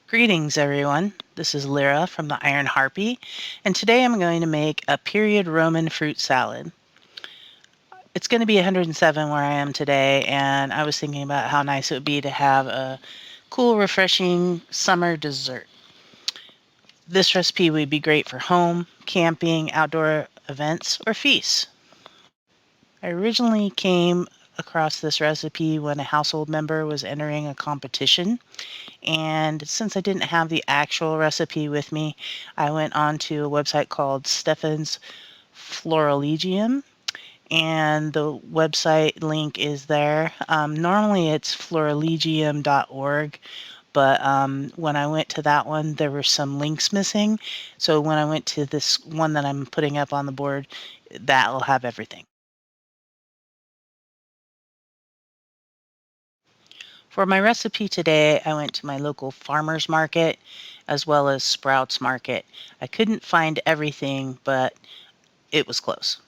Greetings everyone, this is Lyra from the Iron Harpy, and today I'm going to make a period Roman fruit salad. It's going to be 107 where I am today, and I was thinking about how nice it would be to have a cool, refreshing summer dessert. This recipe would be great for home, camping, outdoor events, or feasts. I originally came across this recipe when a household member was entering a competition. And since I didn't have the actual recipe with me, I went on to a website called Stefan's Florilegium, and the website link is there. Normally it's florilegium.org, but when I went to that one, there were some links missing. So when I went to this one that I'm putting up on the board, that will have everything. For my recipe today, I went to my local farmer's market as well as Sprouts Market. I couldn't find everything, but it was close.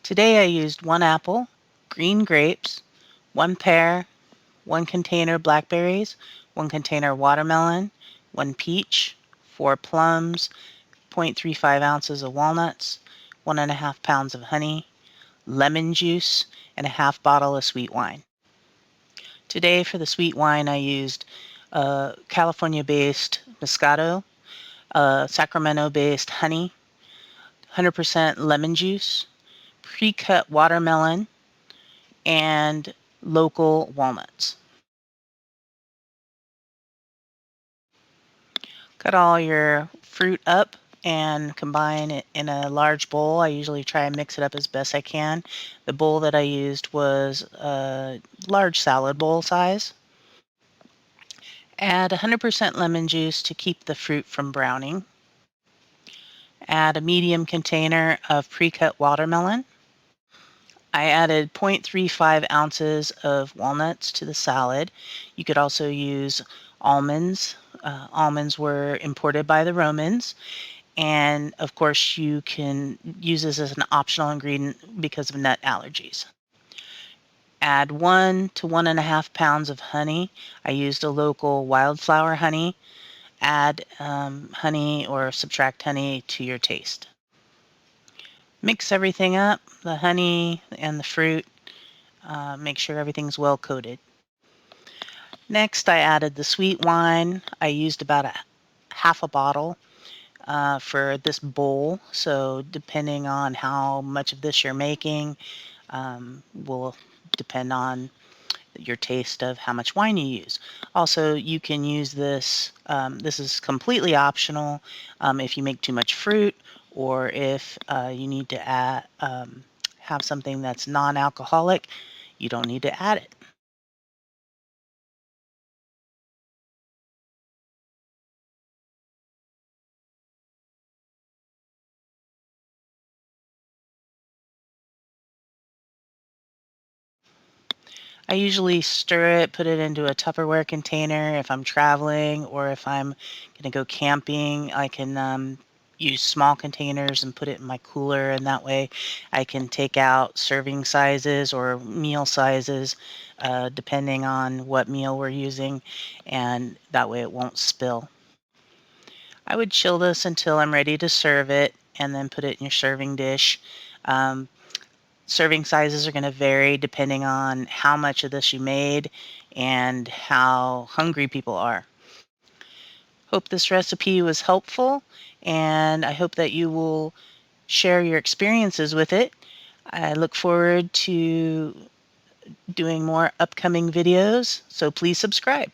Today I used 1 apple, green grapes, 1 pear, 1 container blackberries, 1 container watermelon, 1 peach, 4 plums, 0.35 ounces of walnuts, 1.5 pounds of honey, lemon juice, and a half bottle of sweet wine. Today for the sweet wine I used California-based Moscato, Sacramento-based honey, 100% lemon juice, pre-cut watermelon, and local walnuts. Cut all your fruit up and combine it in a large bowl. I usually try and mix it up as best I can. The bowl that I used was a large salad bowl size. Add 100% lemon juice to keep the fruit from browning. Add a medium container of pre-cut watermelon. I added 0.35 ounces of walnuts to the salad. You could also use almonds. Almonds were imported by the Romans. And of course, you can use this as an optional ingredient because of nut allergies. Add 1 to 1.5 pounds of honey. I used a local wildflower honey. Add honey or subtract honey to your taste. Mix everything up, the honey and the fruit. Make sure everything's well coated. Next, I added the sweet wine. I used about half a bottle for this bowl. So depending on how much of this you're making, will depend on your taste of how much wine you use. Also, you can use this, this is completely optional if you make too much fruit or if you need to add, have something that's non-alcoholic, you don't need to add it. I usually stir it, put it into a Tupperware container if I'm traveling or if I'm going to go camping. I can use small containers and put it in my cooler, and that way I can take out serving sizes or meal sizes depending on what meal we're using, and that way it won't spill. I would chill this until I'm ready to serve it and then put it in your serving dish. Um, Serving sizes are going to vary depending on how much of this you made and how hungry people are. Hope this recipe was helpful, and I hope that you will share your experiences with it. I look forward to doing more upcoming videos, so please subscribe.